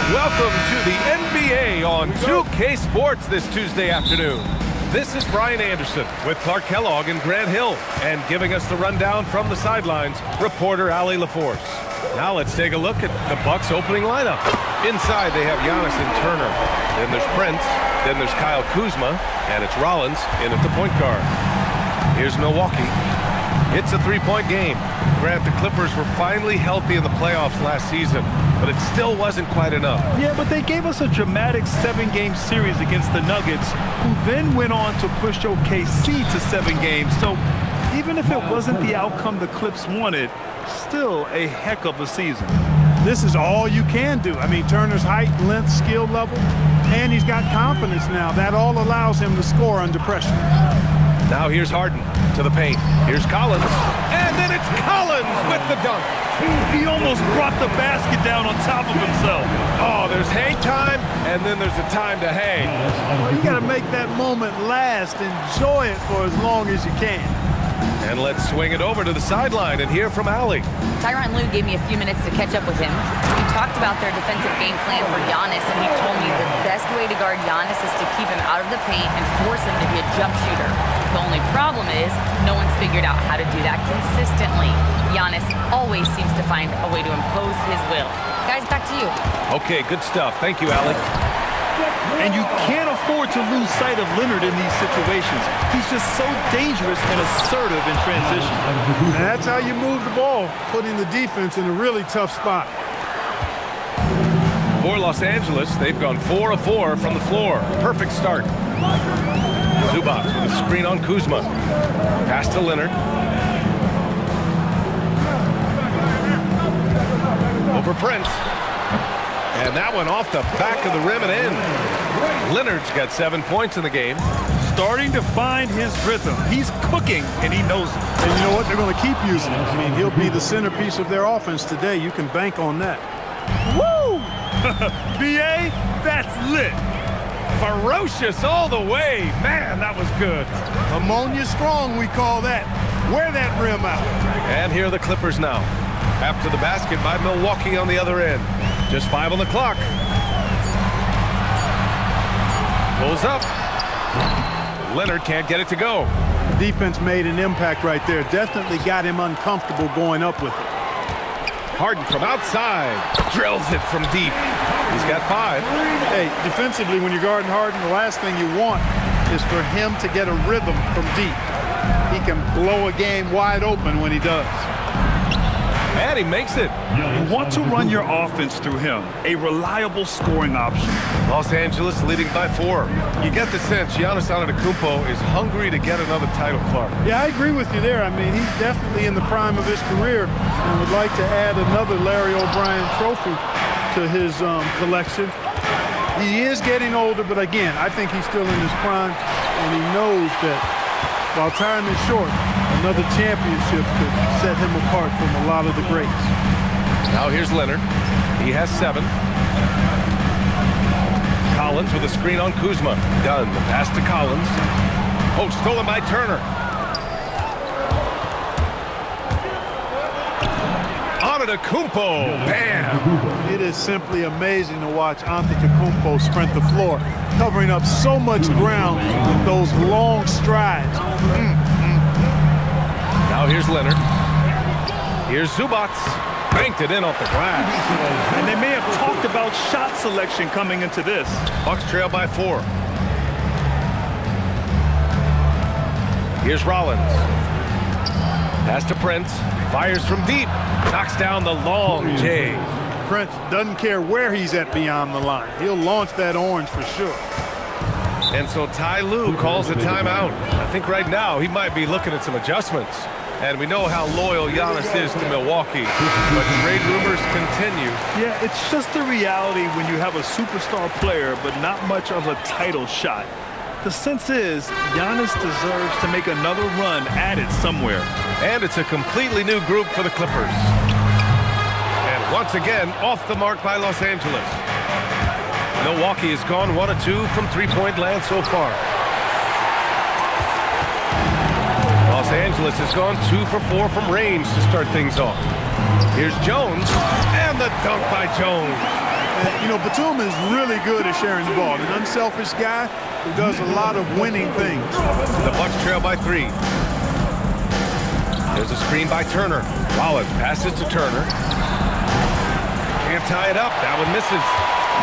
Welcome to the NBA on 2K Sports this Tuesday afternoon. This is Brian Anderson with Clark Kellogg and Grant Hill, and giving us the rundown from the sidelines, reporter Ali LaForce. Now let's take a look at the Bucks' opening lineup. Inside they have Giannis and Turner. Then there's Prince. Then there's Kyle Kuzma, and it's Rollins in at the point guard. Here's Milwaukee. It's a three-point game. Grant, the Clippers were finally healthy in the playoffs last season, but it still wasn't quite enough. Yeah, but they gave us a dramatic 7-game series against the Nuggets, who then went on to push OKC to 7 games. So even if it wasn't the outcome the Clips wanted, still a heck of a season. This is all you can do. I mean, Turner's height, length, skill level, and he's got confidence now. That all allows him to score under pressure. Now here's Harden to the paint. Here's Collins. And then it's Collins with the dunk. He almost brought the basket down on top of himself. Oh, there's hang time, and then there's a time to hang. Well, you got to make that moment last. Enjoy it for as long as you can. And let's swing it over to the sideline and hear from Allie. Tyronn Lue gave me a few minutes to catch up with him. We talked about their defensive game plan for Giannis, and he told me the best way to guard Giannis is to keep him out of the paint and force him to be a jump shooter. The only problem is no one's figured out how to do that consistently. Giannis always seems to find a way to impose his will. Guys, back to you. Okay, good stuff. Thank you, Allie. And you can't afford to lose sight of Leonard in these situations. He's just so dangerous and assertive in transition. And that's how you move the ball, putting the defense in a really tough spot. For Los Angeles, they've gone 4 of 4 from the floor. Perfect start. Zubac with a screen on Kuzma. Pass to Leonard. Over Prince. And that one off the back of the rim and in. Leonard's got 7 points in the game. Starting to find his rhythm. He's cooking, and he knows it. And you know what? They're going to keep using him. I mean, he'll be the centerpiece of their offense today. You can bank on that. Woo! B.A., that's lit. Ferocious all the way. Man, that was good. Ammonia strong, we call that. Wear that rim out. And here are the Clippers now. After the basket by Milwaukee on the other end. Just 5 on the clock. Pulls up. Leonard can't get it to go. Defense made an impact right there. Definitely got him uncomfortable going up with it. Harden from outside. Drills it from deep. He's got 5. Hey, defensively, when you're guarding Harden, the last thing you want is for him to get a rhythm from deep. He can blow a game wide open when he does. And he makes it. You want to run your offense through him, a reliable scoring option. Los Angeles leading by 4. You get the sense Giannis Antetokounmpo is hungry to get another title, Clark. Yeah, I agree with you there. I mean, he's definitely in the prime of his career and would like to add another Larry O'Brien trophy to his collection. He is getting older, but again, I think he's still in his prime, and he knows that while time is short, another championship could set him apart from a lot of the greats. Now here's Leonard. He has 7. Collins with a screen on Kuzma. Done. The pass to Collins. Oh, stolen by Turner. Antetokounmpo. Bam! It is simply amazing to watch Antetokounmpo sprint the floor, covering up so much ground with those long strides. Now here's Leonard. Here's Zubac. Banked it in off the glass. And they may have talked about shot selection coming into this. Bucks trail by 4. Here's Rollins. Pass to Prince. Fires from deep. Knocks down the long J. Prince doesn't care where he's at beyond the line. He'll launch that orange for sure. And so Ty Lue calls a timeout. I think right now he might be looking at some adjustments. And we know how loyal Giannis is to Milwaukee, but trade rumors continue. Yeah, it's just the reality when you have a superstar player, but not much of a title shot. The sense is Giannis deserves to make another run at it somewhere. And it's a completely new group for the Clippers. And once again, off the mark by Los Angeles. Milwaukee has gone 1 of 2 from three-point land so far. Los Angeles has gone 2 for 4 from range to start things off. Here's Jones, and the dunk by Jones. You know, Batum is really good at sharing the ball. An unselfish guy who does a lot of winning things. The Bucks trail by 3. There's a screen by Turner. Rollins passes to Turner. Can't tie it up. That one misses.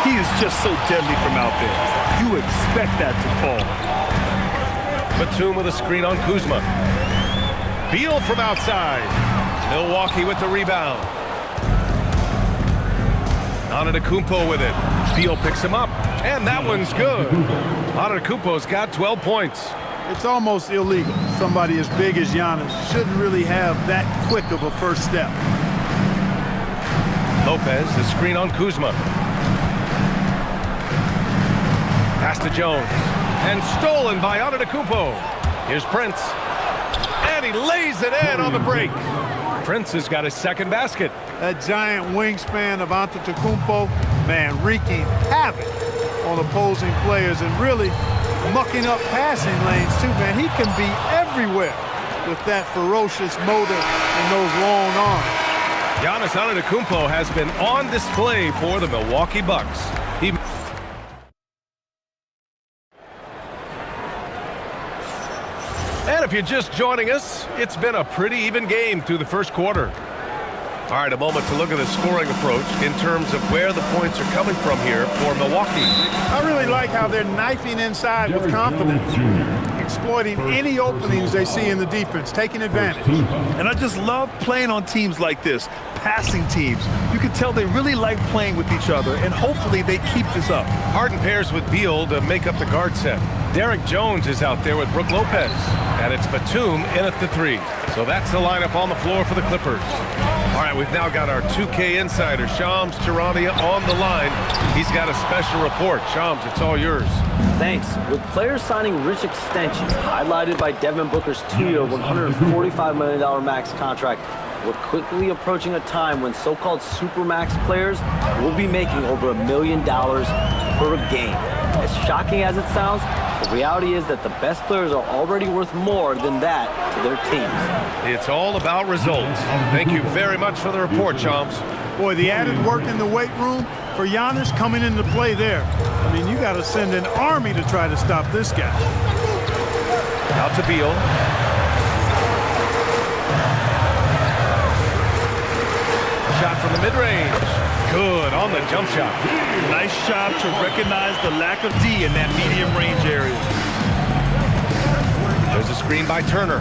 He is just so deadly from out there. You expect that to fall. Batum with a screen on Kuzma. Beal from outside. Milwaukee with the rebound. Antetokounmpo with it. Beal picks him up, and that one's good. Antetokounmpo's got 12 points. It's almost illegal. Somebody as big as Giannis shouldn't really have that quick of a first step. Lopez, the screen on Kuzma. Pass to Jones, and stolen by Antetokounmpo. Here's Prince, and he lays it in on the break. Prince has got his second basket. That giant wingspan of Antetokounmpo, man, wreaking havoc on opposing players and really mucking up passing lanes too, man. He can be everywhere with that ferocious motor and those long arms. Giannis Antetokounmpo has been on display for the Milwaukee Bucks. And if you're just joining us, it's been a pretty even game through the first quarter. All right, a moment to look at the scoring approach in terms of where the points are coming from here for Milwaukee. I really like how they're knifing inside with confidence, exploiting any openings they see in the defense, taking advantage. And I just love playing on teams like this, passing teams. You can tell they really like playing with each other, and hopefully they keep this up. Harden pairs with Beal to make up the guard set. Derek Jones is out there with Brook Lopez, and it's Batum in at the 3. So that's the lineup on the floor for the Clippers. All right, we've now got our 2K insider, Shams Charania, on the line. He's got a special report. Shams, it's all yours. Thanks. With players signing rich extensions, highlighted by Devin Booker's 2-year, $145 million max contract, we're quickly approaching a time when so-called supermax players will be making over $1 million per game. As shocking as it sounds, the reality is that the best players are already worth more than that to their teams. It's all about results. Thank you very much for the report, Shams. Boy, the added work in the weight room for Giannis coming into play there. I mean, you got to send an army to try to stop this guy. Out to Beal. Shot from the mid-range. Good on the jump shot. Nice job to recognize the lack of D in that medium range area. There's a screen by Turner.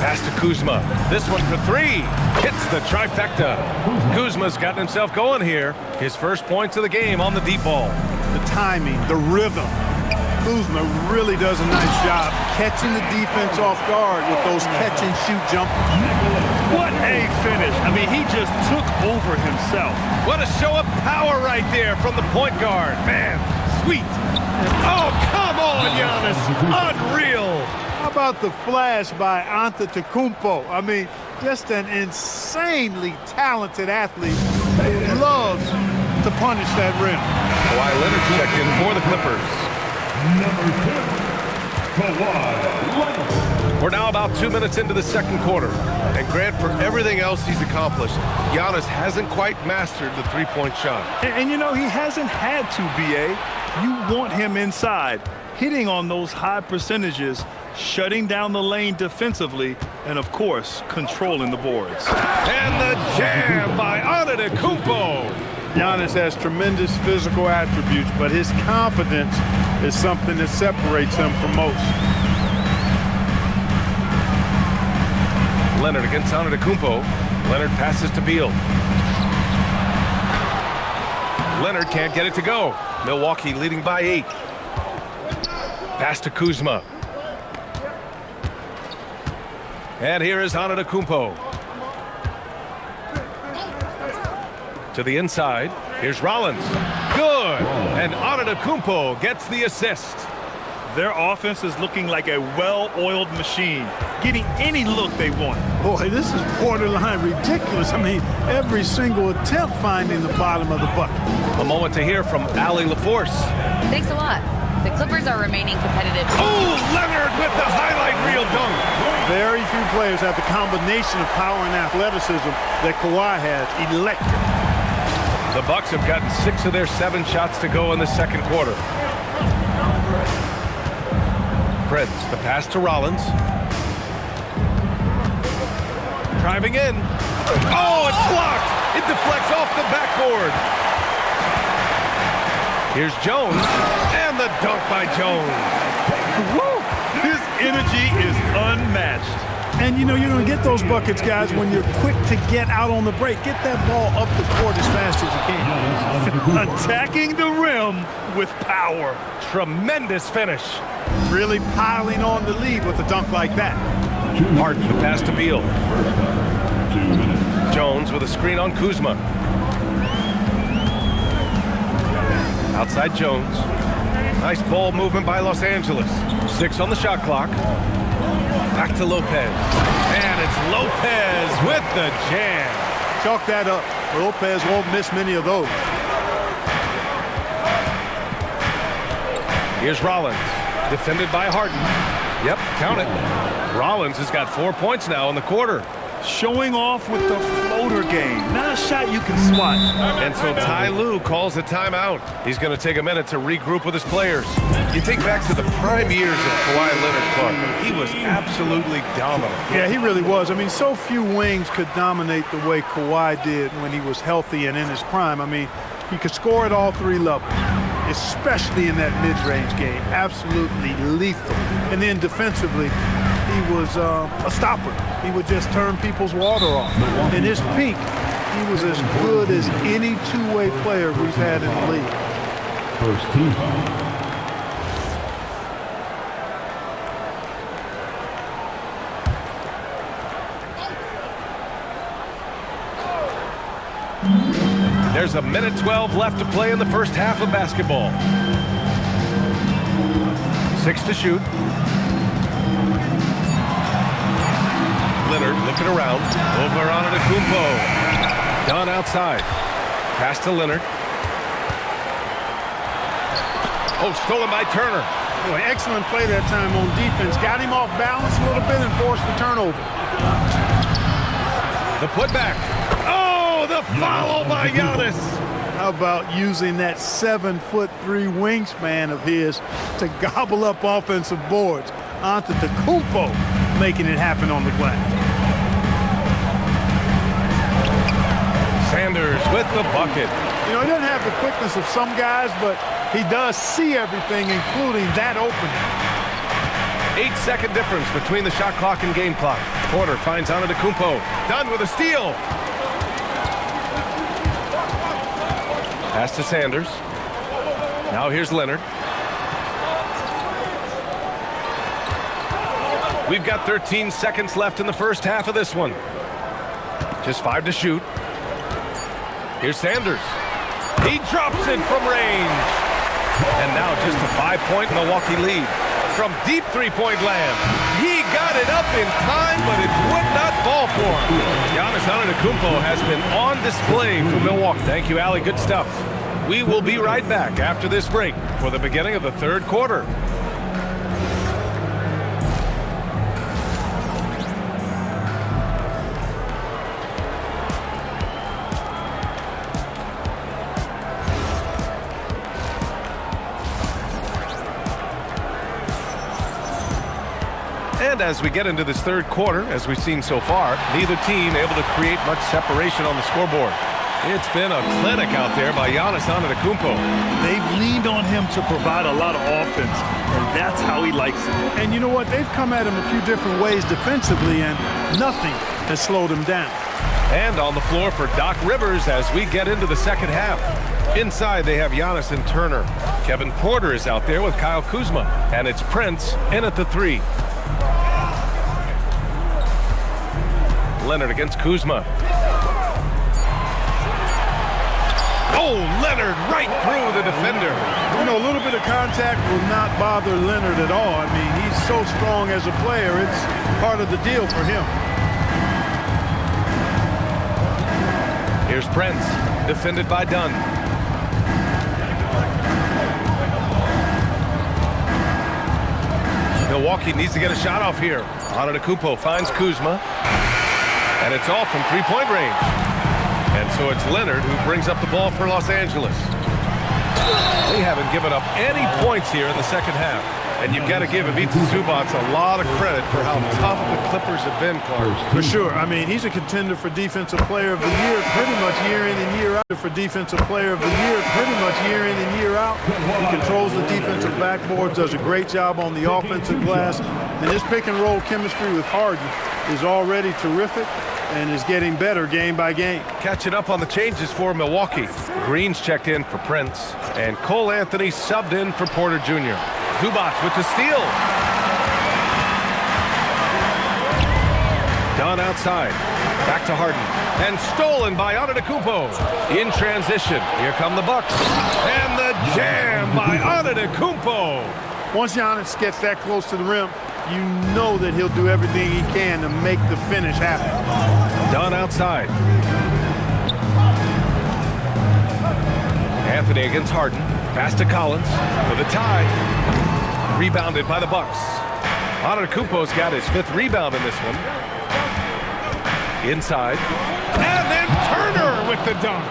Pass to Kuzma. This one for 3. Hits the trifecta. Kuzma's gotten himself going here. His first points of the game on the deep ball. The timing, the rhythm. Kuzma really does a nice job catching the defense off guard with those catch-and-shoot jumpers. What a finish. I mean, he just took over himself. What a show of power right there from the point guard. Man, sweet. Oh, come on, Giannis. Unreal. How about the flash by Antetokounmpo? I mean, just an insanely talented athlete who loves to punish that rim. Kawhi Leonard checked in for the Clippers. We're now about 2 minutes into the second quarter. And Grant, for everything else he's accomplished, Giannis hasn't quite mastered the three-point shot. And you know, he hasn't had to, B.A. You want him inside, hitting on those high percentages, shutting down the lane defensively, and, of course, controlling the boards. And the jam by Antetokounmpo. Giannis has tremendous physical attributes, but his confidence is something that separates him from most. Leonard against Antetokounmpo. Leonard passes to Beal. Leonard can't get it to go. Milwaukee leading by 8. Pass to Kuzma. And here is Antetokounmpo. To the inside. Here's Rollins. Good. And Antetokounmpo gets the assist. Their offense is looking like a well-oiled machine, getting any look they want. Boy, this is borderline ridiculous. I mean, every single attempt finding the bottom of the bucket. A moment to hear from Allie LaForce. Thanks a lot. The Clippers are remaining competitive. Oh, Leonard with the highlight reel dunk. Very few players have the combination of power and athleticism that Kawhi has. Electric. The Bucks have gotten 6 of their 7 shots to go in the second quarter. Prince, the pass to Rollins. Driving in. Oh, it's blocked. It deflects off the backboard. Here's Jones, and the dunk by Jones. Woo! His energy is unmatched. And you know you're going to get those buckets, guys, when you're quick to get out on the break. Get that ball up the court as fast as you can. Attacking the rim with power. Tremendous finish. Really piling on the lead with a dunk like that. Harden, the pass to Beal. Jones with a screen on Kuzma. Outside Jones. Nice ball movement by Los Angeles. 6 on the shot clock. Back to Lopez. And it's Lopez with the jam. Chalk that up. Lopez won't miss many of those. Here's Rollins. Defended by Harden. Yep, count it. Rollins has got 4 points now in the quarter. Showing off with the floater game. Not a shot you can swat. And so Ty Lue calls a timeout. He's going to take a minute to regroup with his players. You think back to the prime years of Kawhi Leonard, Clark. He was absolutely dominant. Yeah, he really was. I mean, so few wings could dominate the way Kawhi did when he was healthy and in his prime. I mean, he could score at all 3 levels, especially in that mid-range game. Absolutely lethal. And then defensively, he was a stopper. He would just turn people's water off. In his peak, he was as good as any two-way player we've had in the league. First team foul. There's a minute 12 left to play in the first half of basketball. 6 to shoot. Leonard looking around. Over on Antetokounmpo. Done outside. Pass to Leonard. Oh, stolen by Turner. Boy, excellent play that time on defense. Got him off balance a little bit and forced the turnover. The putback. Oh, the follow by Giannis. How about using that 7'3" wingspan of his to gobble up offensive boards? Antetokounmpo making it happen on the glass. Sanders with the bucket. You know, he doesn't have the quickness of some guys, but he does see everything, including that opening. 8-second difference between the shot clock and game clock. Porter finds Antetokounmpo. Done with a steal. Pass to Sanders. Now here's Leonard. We've got 13 seconds left in the first half of this one. Just 5 to shoot. Here's Sanders. He drops it from range. And now just a 5-point Milwaukee lead. From deep three-point land. He got it up in time, but it would not fall for him. Giannis Antetokounmpo has been on display for Milwaukee. Thank you, Allie. Good stuff. We will be right back after this break for the beginning of the third quarter. And as we get into this third quarter, as we've seen so far, neither team able to create much separation on the scoreboard. It's been a clinic out there by Giannis Antetokounmpo. They've leaned on him to provide a lot of offense, and that's how he likes it. And you know what? They've come at him a few different ways defensively, and nothing has slowed him down. And on the floor for Doc Rivers as we get into the second half. Inside, they have Giannis and Turner. Kevin Porter is out there with Kyle Kuzma, and it's Prince in at the 3. Leonard against Kuzma. Oh, Leonard right through the defender. You know, a little bit of contact will not bother Leonard at all. I mean, he's so strong as a player. It's part of the deal for him. Here's Prince, defended by Dunn. Milwaukee needs to get a shot off here. Antetokounmpo finds Kuzma. And it's all from three-point range. And so it's Leonard who brings up the ball for Los Angeles. They haven't given up any points here in the second half. And you've got to give Ivica Zubac a lot of credit for how tough the Clippers have been, Clark. For sure. I mean, he's a contender for Defensive Player of the Year pretty much year in and year out. For Defensive Player of the Year pretty much year in and year out. He controls the defensive backboards, does a great job on the offensive glass. And his pick-and-roll chemistry with Harden is already terrific and is getting better game by game. Catching up on the changes for Milwaukee. Green's checked in for Prince. And Cole Anthony subbed in for Porter Jr. Zubac with the steal. Dunn outside. Back to Harden. And stolen by Antetokounmpo. In transition. Here come the Bucks. And the jam by Antetokounmpo. Once Giannis gets that close to the rim, you know that he'll do everything he can to make the finish happen. Dunn outside. Anthony against Harden. Pass to Collins for the tie. Rebounded by the Bucks. Antetokounmpo's got his 5th rebound in this one. Inside. And then Turner with the dunk.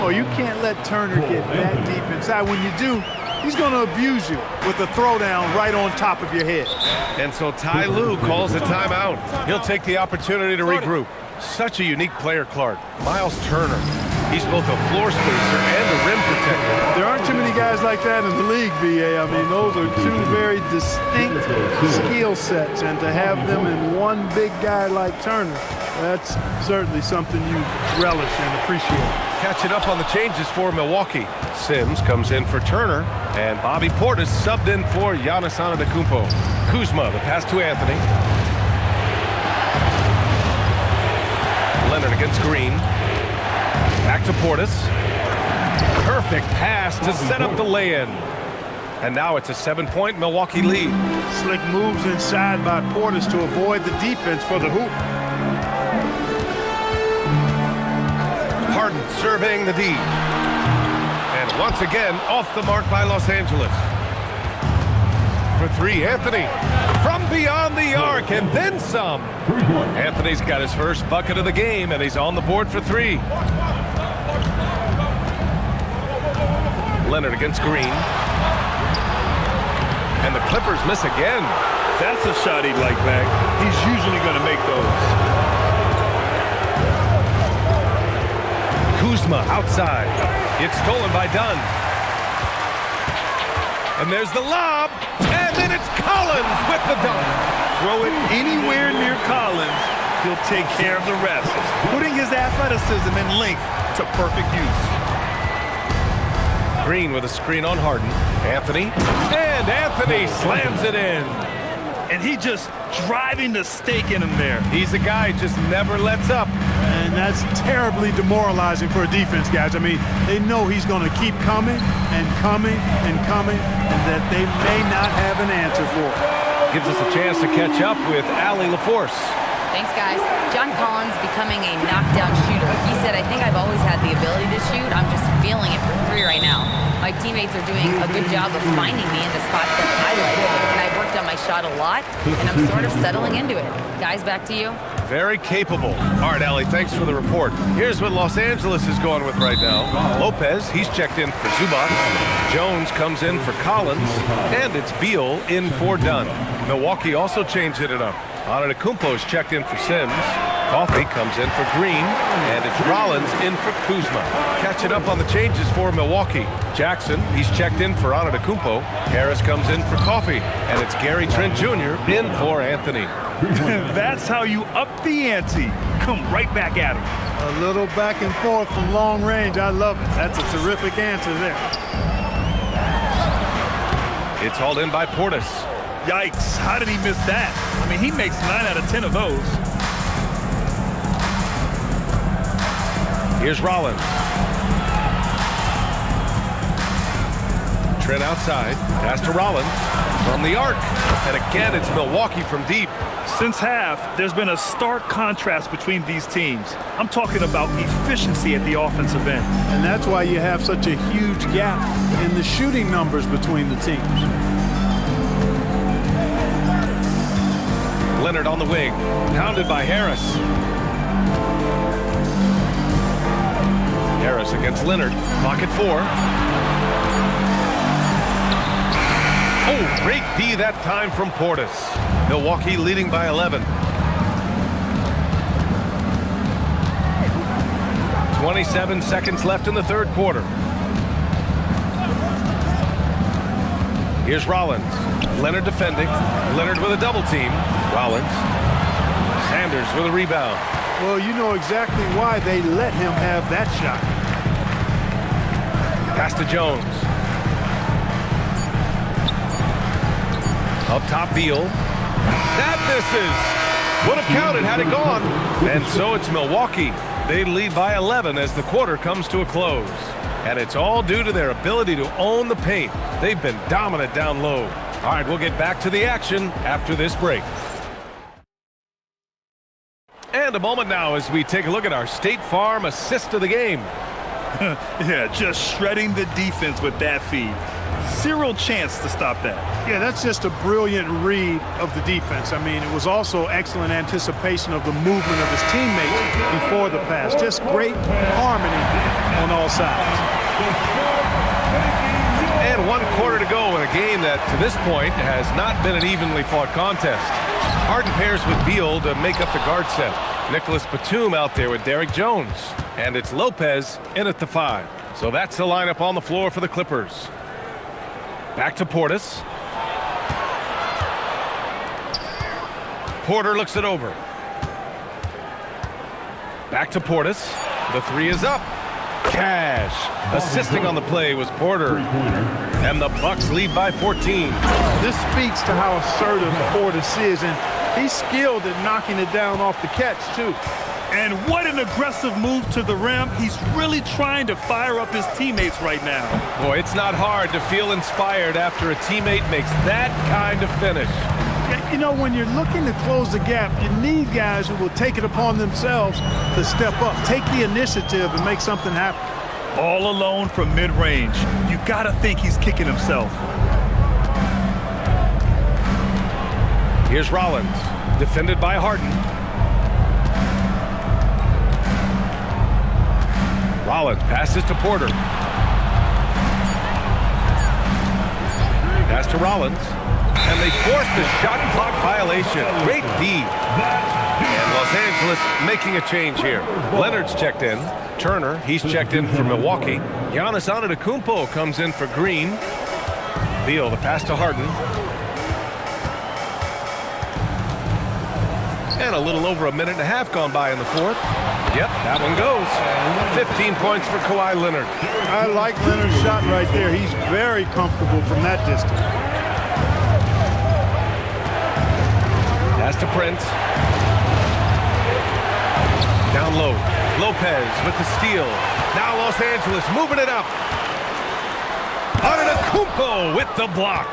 Oh, you can't let Turner get that deep inside. When you do, he's going to abuse you with a throwdown right on top of your head. And so Ty Lue calls a timeout. He'll take the opportunity to regroup. Such a unique player, Clark. Miles Turner. He's both a floor spacer and a rim protector. There aren't too many guys like that in the league, BA. I mean, those are two very distinct skill sets, and to have them in one big guy like Turner, that's certainly something you relish and appreciate. Catching up on the changes for Milwaukee. Sims comes in for Turner, and Bobby Portis subbed in for Giannis Antetokounmpo. Kuzma, the pass to Anthony. Leonard against Green. Back to Portis. Perfect pass to set up the lay-in. And now it's a 7-point Milwaukee lead. Slick moves inside by Portis to avoid the defense for the hoop. Harden surveying the D. And once again, off the mark by Los Angeles. For 3, Anthony. From beyond the arc, and then some. Anthony's got his first bucket of the game, and he's on the board for 3. Leonard against Green. And the Clippers miss again. That's a shot he'd like back. He's usually going to make those. Kuzma outside. It's stolen by Dunn. And there's the lob. And then it's Collins with the dunk. Throw it anywhere near Collins, he'll take care of the rest, putting his athleticism and length to perfect use. Green with a screen on Harden. Anthony. And Anthony slams it in. And he just driving the stake in him there. He's a guy who just never lets up. And that's terribly demoralizing for a defense, guys. I mean, they know he's going to keep coming and coming and coming, and that they may not have an answer for it. Gives us a chance to catch up with Allie LaForce. Thanks, guys. John Collins becoming a knockdown shooter. He said, I think I've always had the ability to shoot. I'm just feeling it for 3 right now. My teammates are doing a good job of finding me in the spots that I like. And I've worked on my shot a lot, and I'm sort of settling into it. Guys, back to you. Very capable. All right, Allie, thanks for the report. Here's what Los Angeles is going with right now. Lopez, he's checked in for Zubac. Jones comes in for Collins. And it's Beal in for Dunn. Milwaukee also changing it up. Antetokounmpo's checked in for Sims. Coffey comes in for Green. And it's Rollins in for Kuzma. Catching up on the changes for Milwaukee. Jackson, he's checked in for Antetokounmpo. Harris comes in for Coffey. And it's Gary Trent Jr. in for Anthony. That's how you up the ante. Come right back at him. A little back and forth from long range. I love it. That's a terrific answer there. It's hauled in by Portis. Yikes, how did he miss that? I mean, he makes 9 out of 10 of those. Here's Rollins. Trent outside. Pass to Rollins from the arc. And again, it's Milwaukee from deep. Since half, there's been a stark contrast between these teams. I'm talking about efficiency at the offensive end. And that's why you have such a huge gap in the shooting numbers between the teams. Leonard on the wing, pounded by Harris. Harris against Leonard, clock at 4. Oh, great D that time from Portis. Milwaukee leading by 11. 27 seconds left in the third quarter. Here's Rollins. Leonard defending. Leonard with a double team. Rollins. Sanders with a rebound. Well, you know exactly why they let him have that shot. Pass to Jones. Up top, Beal. That misses. Would have counted had it gone. And so it's Milwaukee. They lead by 11 as the quarter comes to a close. And it's all due to their ability to own the paint. They've been dominant down low. All right, we'll get back to the action after this break. And a moment now as we take a look at our State Farm assist of the game. Yeah, just shredding the defense with that feed. Zero chance to stop that. Yeah, that's just a brilliant read of the defense. I mean, it was also excellent anticipation of the movement of his teammates before the pass. Just great harmony on all sides. And 1 quarter to go in a game that, to this point, has not been an evenly fought contest. Harden pairs with Beal to make up the guard set. Nicholas Batum out there with Derrick Jones. And it's Lopez in at the 5. So that's the lineup on the floor for the Clippers. Back to Portis. Porter looks it over. Back to Portis. The 3 is up. Cash. Assisting on the play was Porter. And the Bucks lead by 14. This speaks to how assertive Portis is, and he's skilled at knocking it down off the catch, too. And what an aggressive move to the rim. He's really trying to fire up his teammates right now. Boy, it's not hard to feel inspired after a teammate makes that kind of finish. You know, when you're looking to close the gap, you need guys who will take it upon themselves to step up, take the initiative, and make something happen. All alone from mid-range. You gotta think he's kicking himself. Here's Rollins, defended by Harden. Rollins passes to Porter. Pass to Rollins. And they forced the shot clock violation. Great D. And Los Angeles making a change here. Leonard's checked in. Turner, he's checked in for Milwaukee. Giannis Antetokounmpo comes in for Green. Beal, the pass to Harden. And a little over a minute and a half gone by in the fourth. Yep, that one goes. 15 points for Kawhi Leonard. I like Leonard's shot right there. He's very comfortable from that distance. Pass to Prince. Down low. Lopez with the steal. Now Los Angeles moving it up. Antetokounmpo with the block.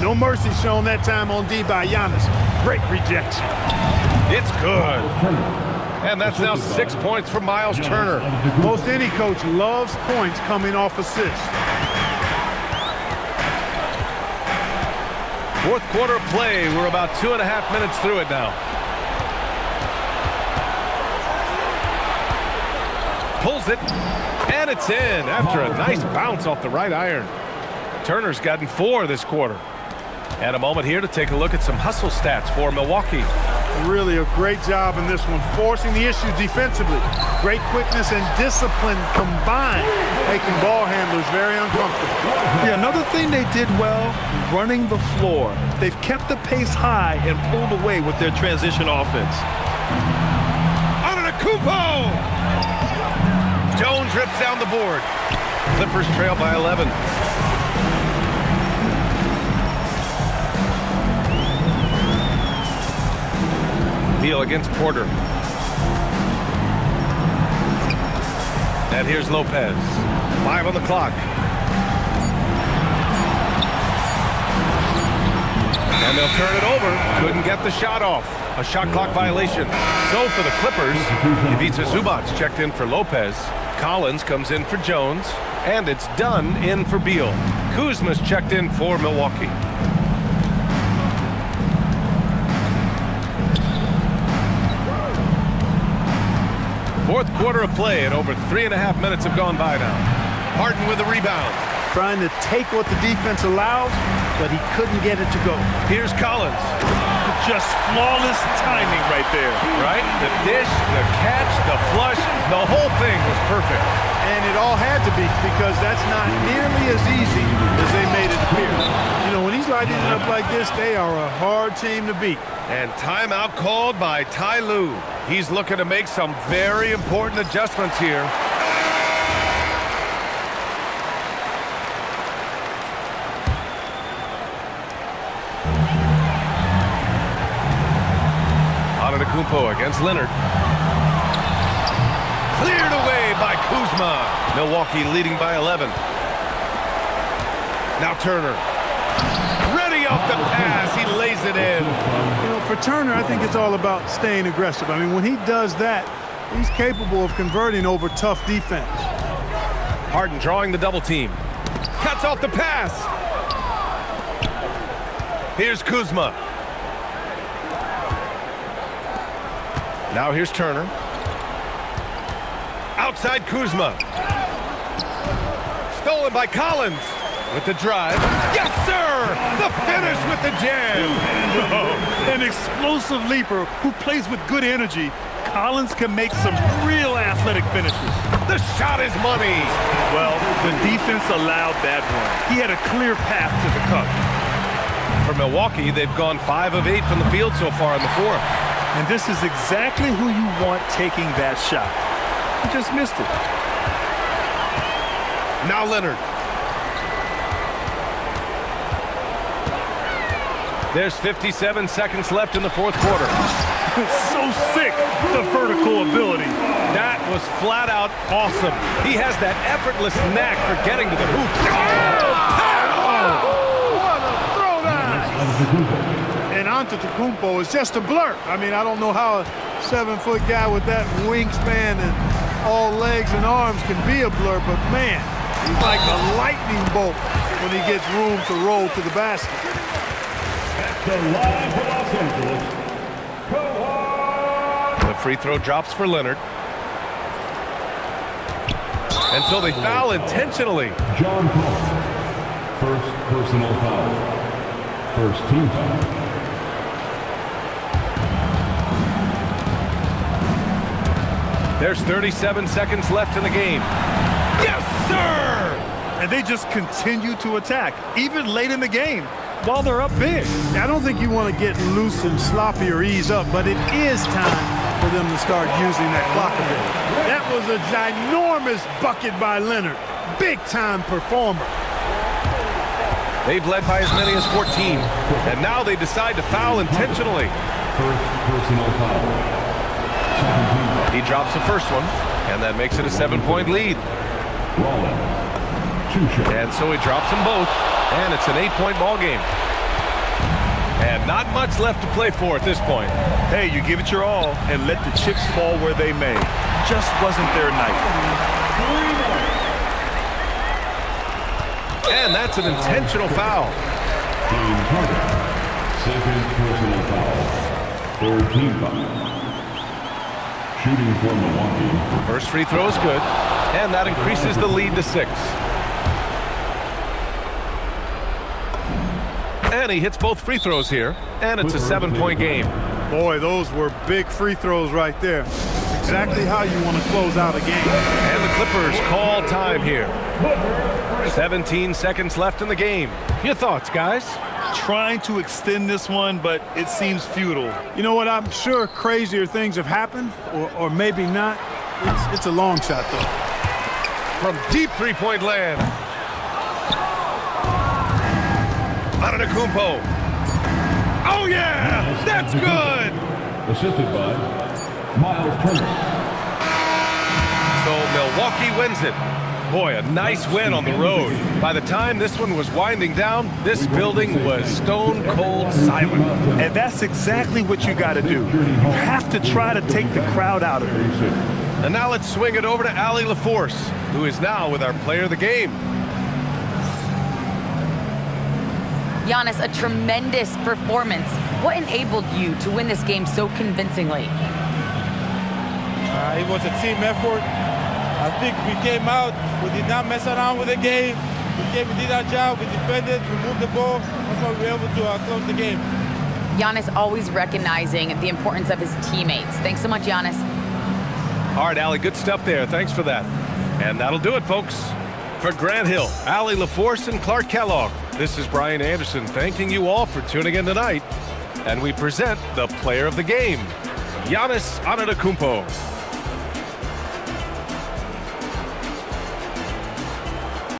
No mercy shown that time on D by Giannis. Great rejection. It's good. And that's now 6 points for Miles Turner. Most any coach loves points coming off assists. Fourth quarter play. We're about 2.5 minutes through it now. Pulls it, and it's in after a nice bounce off the right iron. Turner's gotten 4 this quarter. And a moment here to take a look at some hustle stats for Milwaukee. Really a great job in this one, forcing the issue defensively. Great quickness and discipline combined, making ball handlers very uncomfortable. Yeah, another thing they did well, running the floor. They've kept the pace high and pulled away with their transition offense. Antetokounmpo! Jones rips down the board. Clippers trail by 11. Beal against Porter. And here's Lopez. 5 on the clock. And they'll turn it over. Couldn't get the shot off. A shot clock violation. So for the Clippers, Ivica Zubac's checked in for Lopez. Collins comes in for Jones. And it's Dunn in for Beal. Kuzma's checked in for Milwaukee. Fourth quarter of play, and over 3.5 minutes have gone by now. Harden with the rebound. Trying to take what the defense allows, but he couldn't get it to go. Here's Collins. Just flawless timing right there. Right? The dish, the catch, the flush, the whole thing was perfect. And it all had to be, because that's not nearly as easy as they made it appear. You know, when he's lighting it up like this, they are a hard team to beat. And timeout called by Ty Lue. He's looking to make some very important adjustments here. Antetokounmpo against Leonard. Cleared away by Kuzma. Milwaukee leading by 11. Now Turner. Ready off the pass. He lays it in. You know, for Turner, I think it's all about staying aggressive. I mean, when he does that, he's capable of converting over tough defense. Harden drawing the double team. Cuts off the pass. Here's Kuzma. Now here's Turner. Outside Kuzma. Stolen by Collins. With the drive. Yes, sir! The finish with the jam. An explosive leaper who plays with good energy. Collins can make some real athletic finishes. The shot is money. Well, the defense allowed that one. He had a clear path to the cup. For Milwaukee, they've gone 5 of 8 from the field so far in the fourth. And this is exactly who you want taking that shot. He just missed it. Now Leonard. There's 57 seconds left in the fourth quarter. So sick, the vertical ability. That was flat out awesome. He has that effortless knack for getting to the hoop. What a throwdown! And Antetokounmpo is just a blur. I mean, I don't know how a 7-foot guy with that wingspan and all legs and arms can be a blur, but man, he's like a lightning bolt when he gets room to roll to the basket. The free throw drops for Leonard. And so they foul intentionally. John Collins. First personal foul. First team foul. There's 37 seconds left in the game. Yes, sir! And they just continue to attack, even late in the game, while they're up big. I don't think you want to get loose and sloppy or ease up, but it is time for them to start using that clock a bit. That was a ginormous bucket by Leonard. Big-time performer. They've led by as many as 14, and now they decide to foul intentionally. First personal foul. He drops the first one, and that makes it a 7-point lead. And so he drops them both, and it's an 8-point ball game. And not much left to play for at this point. Hey, you give it your all and let the chips fall where they may. Just wasn't their night. And that's an intentional foul. Second personal foul. Third team foul. Shooting for Milwaukee. First free throw is good, and that increases the lead to 6. And he hits both free throws here, and it's a 7-point game. Boy, those were big free throws right there. It's exactly how you want to close out a game. And the Clippers call time here. 17 seconds left in the game. Your thoughts, guys? Trying to extend this one, but it seems futile. You know what? I'm sure crazier things have happened, or maybe not. It's a long shot, though. From deep three-point land. Antetokounmpo. Oh, yeah! That's good! Assisted by Miles Turner. So Milwaukee wins it. Boy, a nice win on the road. By the time this one was winding down, this building was stone cold silent. And that's exactly what you got to do. You have to try to take the crowd out of it. And now let's swing it over to Allie LaForce, who is now with our player of the game. Giannis, a tremendous performance. What enabled you to win this game so convincingly? It was a team effort. I think we came out, we did not mess around with the game. We did our job, we defended, we moved the ball. That's why we were able to close the game. Giannis always recognizing the importance of his teammates. Thanks so much, Giannis. All right, Allie, good stuff there. Thanks for that. And that'll do it, folks. For Grant Hill, Allie LaForce, and Clark Kellogg, this is Brian Anderson thanking you all for tuning in tonight. And we present the player of the game, Giannis Antetokounmpo.